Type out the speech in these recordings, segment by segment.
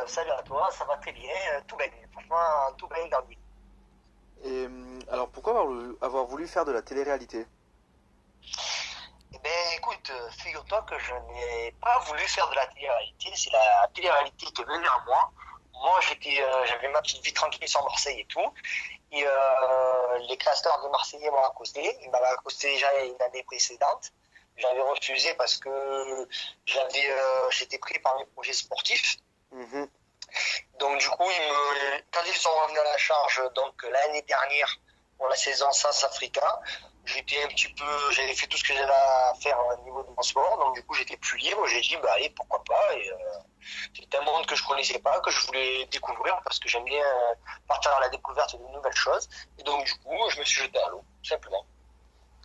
salut à toi, ça va très bien, tout bien, franchement, tout bien dans lui. Et alors pourquoi avoir voulu faire de la télé-réalité? Eh bien, écoute, figure-toi que je n'ai pas voulu faire de la télé-réalité, c'est la télé-réalité qui est venue à moi. Moi, j'avais ma petite vie tranquille sur Marseille et tout. Et les casteurs de Marseillais m'ont accosté. Ils m'avaient accosté déjà une année précédente. J'avais refusé parce que j'étais pris par mes projets sportifs. Mhm. Donc du coup, quand ils sont revenus à la charge donc l'année dernière pour la saison South Africa, j'avais fait tout ce que j'avais à faire au niveau de mon sport, donc du coup j'étais plus libre. J'ai dit bah allez pourquoi pas. Et c'était un monde que je connaissais pas, que je voulais découvrir parce que j'aime bien partir à la découverte de nouvelles choses. Et donc du coup, je me suis jeté à l'eau, tout simplement.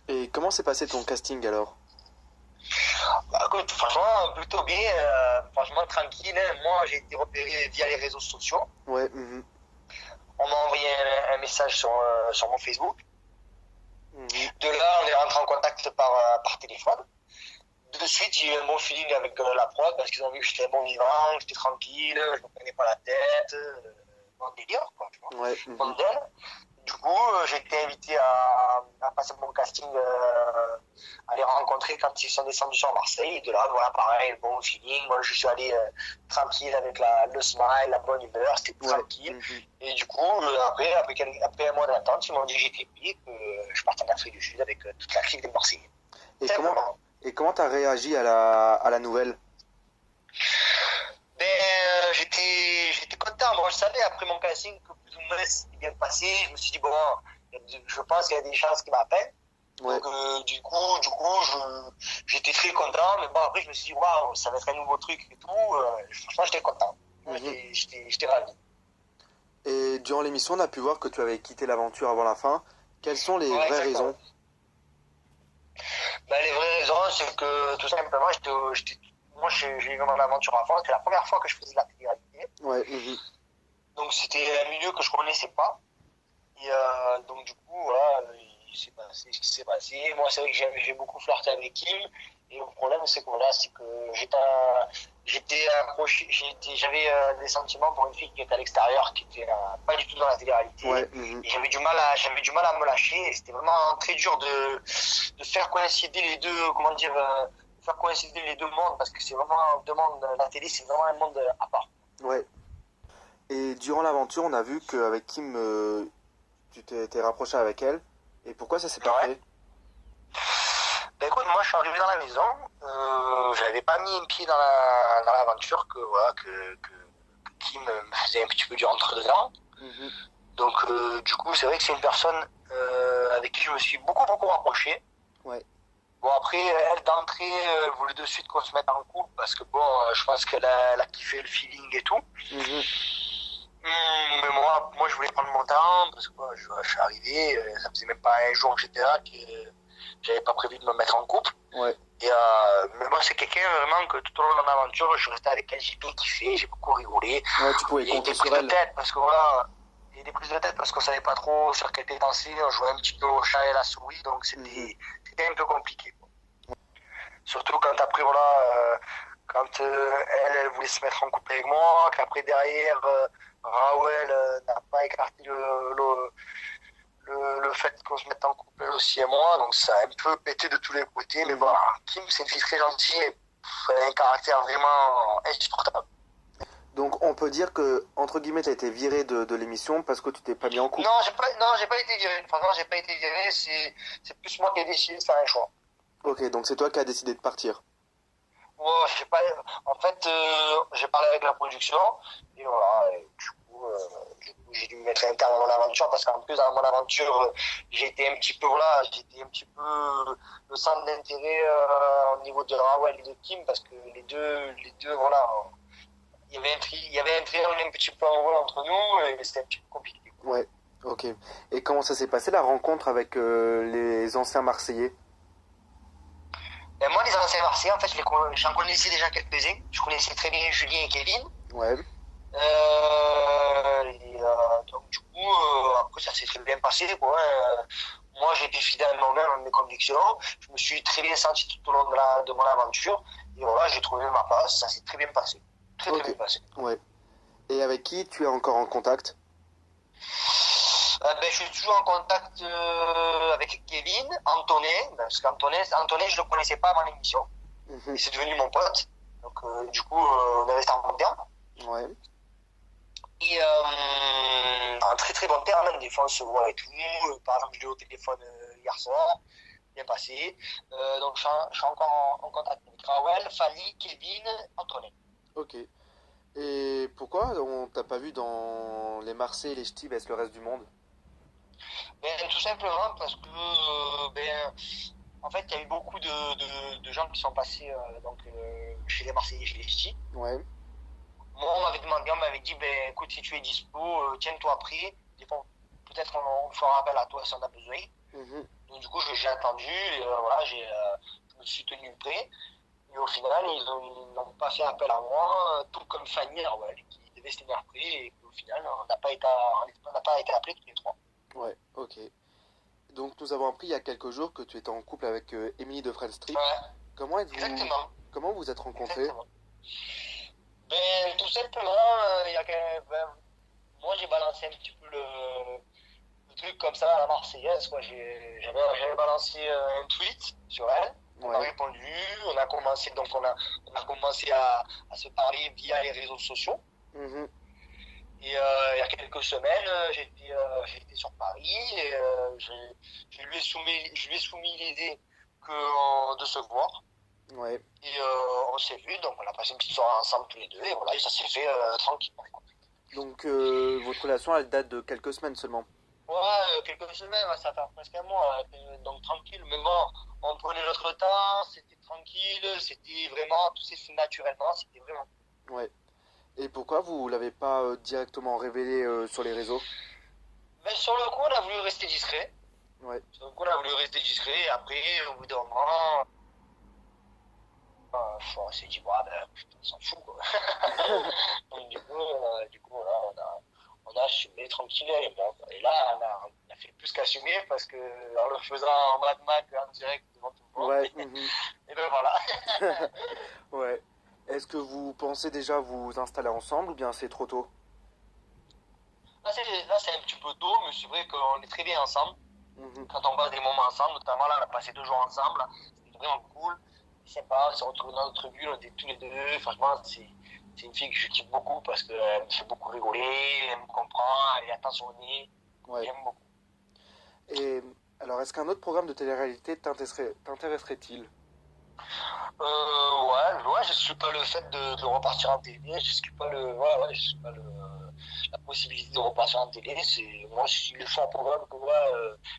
Et comment s'est passé ton casting alors? Bah, écoute, franchement, plutôt bien, franchement tranquille, hein. Moi, j'ai été repéré via les réseaux sociaux. Ouais, mhm, On m'a envoyé un message sur mon Facebook. mhm. De là, on est rentré en contact par téléphone. De suite, j'ai eu un bon feeling avec la prod parce qu'ils ont vu que j'étais bon vivant, que j'étais tranquille, je ne me prenais pas la tête, mon délire, quoi, tu vois, Ouais, mon mhm. modèle. Du coup, j'ai été invité à passer mon casting, à les rencontrer quand ils sont descendus sur Marseille. Et de là, voilà, pareil, bon feeling. Moi, je suis allé tranquille avec le smile, la bonne humeur, c'était Ouais, tranquille. mhm. Et du coup, après un mois d'attente, ils m'ont dit que j'étais pris, que je partais en Afrique du Sud avec toute la clique des Marseillais. Et comment Simplement. et comment t'as réagi à la nouvelle? Ben, j'étais content. Moi, je savais après mon casting que plus ou moins c'était bien passé. Je me suis dit, bon, je pense qu'il y a des chances qu'ils m'appellent. Ouais, Donc, j'étais très content. Mais bon, après, je me suis dit, waouh, ça va être un nouveau truc et tout. Franchement, j'étais content. Moi, mhm. j'étais ravi. Et durant l'émission, on a pu voir que tu avais quitté l'aventure avant la fin. Quelles sont les Ouais, vraies exactement. raisons? Ben, les vraies raisons, c'est que tout simplement, moi, j'ai eu mon aventure à fond. C'était la première fois que je faisais de la télé-réalité. Ouais, mhm. Donc, c'était un milieu que je connaissais pas. Et donc du coup, voilà, il s'est passé ce qui s'est passé. Moi, c'est vrai que j'ai beaucoup flirté avec Kim. Et le problème, c'est que voilà, c'est que j'étais accroché, j'avais des sentiments pour une fille qui était à l'extérieur, qui était pas du tout dans la télé-réalité. Ouais, mhm. Et j'avais du mal à me lâcher. Et c'était vraiment très dur de faire coïncider les deux, comment dire, faire coïncider les deux mondes, parce que c'est vraiment deux mondes, la télé, c'est vraiment un monde à part. Ouais. Et durant l'aventure, on a vu qu'avec Kim, tu t'es rapproché avec elle. Et pourquoi ça s'est pas Ouais. fait? Ben écoute, moi je suis arrivé dans la maison, j'avais pas mis un pied dans l'aventure que voilà que Kim me faisait un petit peu du rentre dedans. Mhm. Donc du coup c'est vrai que c'est une personne avec qui je me suis beaucoup rapproché. Ouais, Bon après elle d'entrée elle voulait de suite qu'on se mette en couple parce que bon je pense elle a kiffé le feeling et tout. mhm. Mais moi je voulais prendre mon temps parce que moi, je suis arrivé, ça faisait même pas un jour que j'étais là que j'avais pas prévu de me mettre en couple. Ouais, Et mais moi, c'est quelqu'un vraiment que tout au long de mon aventure, je suis resté avec elle, j'ai bien kiffé, j'ai beaucoup rigolé. ouais, tu pouvais Il y a eu compter des sur prises de elle. tête parce que voilà, il y a eu des prises de tête parce qu'on savait pas trop sur quel pied danser, on jouait un petit peu au chat et la souris, donc Mhm. c'était un peu compliqué, quoi. Surtout quand après, voilà, quand elle voulait se mettre en couple avec moi, qu'après derrière, Raoul n'a pas écarté le fait qu'on se mette en couple elle aussi et moi, donc ça a un peu pété de tous les côtés. Mais bon, Mhm. Kim, c'est une fille très gentille et elle a un caractère vraiment insupportable. Donc on peut dire que, entre guillemets, t'as été viré de l'émission parce que tu t'es pas mis en couple. Non, j'ai pas été viré. Franchement, j'ai pas été viré. C'est plus moi qui ai décidé de faire un choix. Ok, donc c'est toi qui as décidé de partir. Moi, j'ai pas, en fait, j'ai parlé avec la production et voilà. Et du coup, j'ai dû me mettre un terme à mon aventure parce qu'en plus, dans mon aventure, j'étais un petit peu, voilà, j'étais un petit peu le centre d'intérêt au niveau de Raoul et de Kim parce que les deux, voilà, il y avait un triangle un petit peu en rôle entre nous et c'était un petit peu compliqué. Ouais, ok. Et comment ça s'est passé la rencontre avec les anciens Marseillais? Et moi, les anciens Marseillais, en fait, j'en connaissais déjà quelques-uns. Je connaissais très bien Julien et Kevin. Ouais, Donc du coup, après ça s'est très bien passé, quoi. Moi j'ai été fidèle à moi-même, à mes convictions. Je me suis très bien senti tout au long de mon aventure. Et voilà, j'ai trouvé ma place, ça s'est très bien passé. Très ok. bien passé. Ouais. Et avec qui tu es encore en contact? Ben, je suis toujours en contact avec Kevin, Antonet, parce Antonet, je le connaissais pas avant l'émission. Mhm. Et c'est devenu mon pote. Donc, du coup, on est resté en bon terme. Ouais. Et en très très bon terme, des fois on se voit et tout. Par exemple, je l'ai au téléphone hier soir, bien passé. Donc, je suis encore en contact avec Raoul, Fali, Kevin, Antonet. Ok. Et pourquoi on t'a pas vu dans les Marseillais, les Ch'tis, le reste du monde? Ben, tout simplement parce que, ben, en fait, il y a eu beaucoup de gens qui sont passés chez les Marseillais, chez les Ch'tis. Ouais. Moi, on m'avait dit, ben, écoute, si tu es dispo, tiens-toi prêt. Des fois, peut-être on fera appel à toi si on a besoin. Mhm. Donc, du coup, j'ai attendu, et voilà, je me suis tenu prêt. Et au final, ils n'ont pas fait appel à moi, tout comme Fanny Arwell, qui devait se tenir prêt. Et au final, on n'a pas été appelés tous les trois. Ouais, ok. Donc nous avons appris il y a quelques jours que tu étais en couple avec Émilie de Friend Strip. Ouais, Comment êtes-vous, exactement. comment vous êtes rencontrés? Exactement. Ben, tout simplement, moi, j'ai balancé un petit peu le truc comme ça à la Marseillaise, quoi. J'avais balancé un tweet sur elle. Elle m'a Ouais. répondu. On a commencé à se parler via les réseaux sociaux. Mhm. Et il y a quelques semaines, j'étais sur Paris et je lui ai soumis l'idée de se voir. Ouais. Et on s'est vu, donc on a passé une petite soirée ensemble tous les deux et voilà, et ça s'est fait tranquillement. Donc votre relation elle date de quelques semaines seulement. Ouais, quelques semaines, ouais, ça fait presque un mois, donc tranquille. Mais bon, on prenait notre temps, c'était tranquille, c'était vraiment, tout s'est fait naturellement, c'était vraiment. Ouais. Et pourquoi vous l'avez pas directement révélé sur les réseaux? Mais sur le coup, on a voulu rester discret. Ouais. Sur le coup, on a voulu rester discret, et après, au bout d'un moment, on s'est dit, bah, ben, putain, on s'en fout, quoi. Donc, du coup voilà, on a assumé tranquillement. Et là, on a fait plus qu'assumer parce que, en le faisant en Mad Mac en direct devant tout le monde, Ouais. Mhm. et ben voilà. Ouais. Est-ce que vous pensez déjà vous installer ensemble ou bien c'est trop tôt? Là, c'est un petit peu tôt, mais c'est vrai qu'on est très bien ensemble. Mhm. Quand on passe des moments ensemble, notamment là, on a passé 2 jours ensemble, c'était vraiment cool. C'est sympa, on s'est retrouvés dans notre bulle, on était tous les deux. Franchement, c'est une fille que je kiffe beaucoup parce qu'elle me fait beaucoup rigoler, elle me comprend, elle est attentionnée. Ouais. J'aime beaucoup. Et alors est-ce qu'un autre programme de télé-réalité t'intéresserait-il? Ouais, je suis pas le fait de repartir en télé, je suis pas je suis pas la possibilité de repartir en télé. Moi, si le choix programme que moi,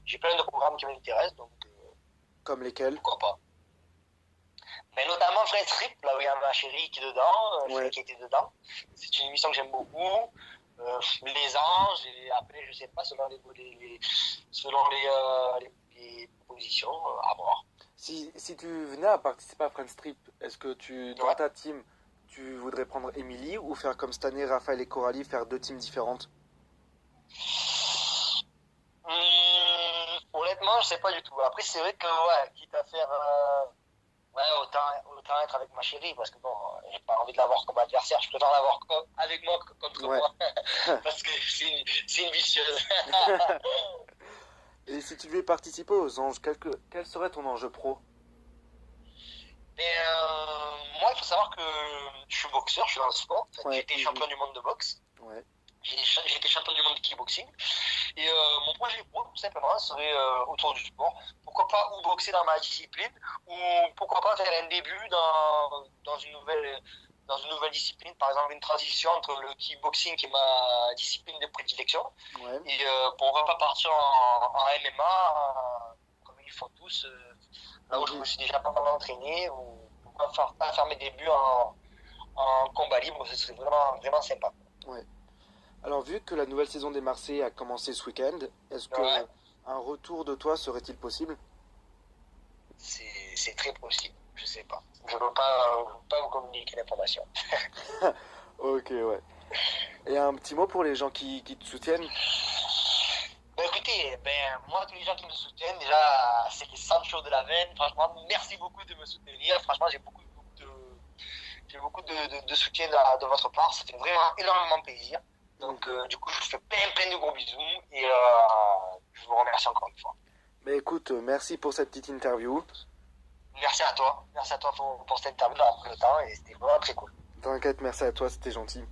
j'ai plein de programmes qui m'intéressent, donc Comme lesquels? pourquoi pas. Mais notamment Fred Strip, là où il y a ma chérie qui est dedans, Ouais. qui était dedans. C'est une émission que j'aime beaucoup. Les anges, et après, je sais pas, selon les propositions, à voir. Si tu venais à participer à Friends Trip, est-ce que dans Ouais. ta team, tu voudrais prendre Emily ou faire comme cette année, Raphaël et Coralie, faire deux teams différentes? Honnêtement, je sais pas du tout. Après, c'est vrai que, ouais, quitte à faire. Ouais, autant être avec ma chérie, parce que bon, j'ai pas envie de l'avoir comme adversaire, je préfère l'avoir avec moi que contre Ouais. moi, parce que c'est une vicieuse. Et si tu devais participer aux anges, quel serait ton enjeu pro? Mais moi, il faut savoir que je suis boxeur, je suis dans le sport. En fait, j'ai Ouais. été champion du monde de boxe, Ouais. j'ai été champion du monde de kickboxing. Et mon projet pro, tout simplement, serait autour du sport. Pourquoi pas ou boxer dans ma discipline, ou pourquoi pas faire un début dans une nouvelle discipline, par exemple une transition entre le kickboxing qui est ma discipline de prédilection, Ouais. et pourquoi pas partir en MMA, comme ils font tous, là où je me suis déjà pas mal entraîné, ou pourquoi pas faire mes débuts en combat libre, ce serait vraiment, vraiment sympa. Ouais. Alors, vu que la nouvelle saison des Marseillais a commencé ce week-end, est-ce que Ouais, un retour de toi serait-il possible? c'est très possible, je sais pas. Je ne veux pas vous communiquer l'information. Ok, ouais. Et un petit mot pour les gens qui te soutiennent? Ben écoutez, moi, tous les gens qui me soutiennent, déjà, c'est les Sancho de la veine. Franchement, merci beaucoup de me soutenir. Franchement, J'ai beaucoup de soutien de votre part. Ça fait vraiment énormément plaisir. Donc, du coup, je vous fais plein de gros bisous et je vous remercie encore une fois. Mais écoute, merci pour cette petite interview. Merci à toi. Merci à toi pour cette interview, d'avoir pris le temps et c'était vraiment très cool. T'inquiète, merci à toi, c'était gentil.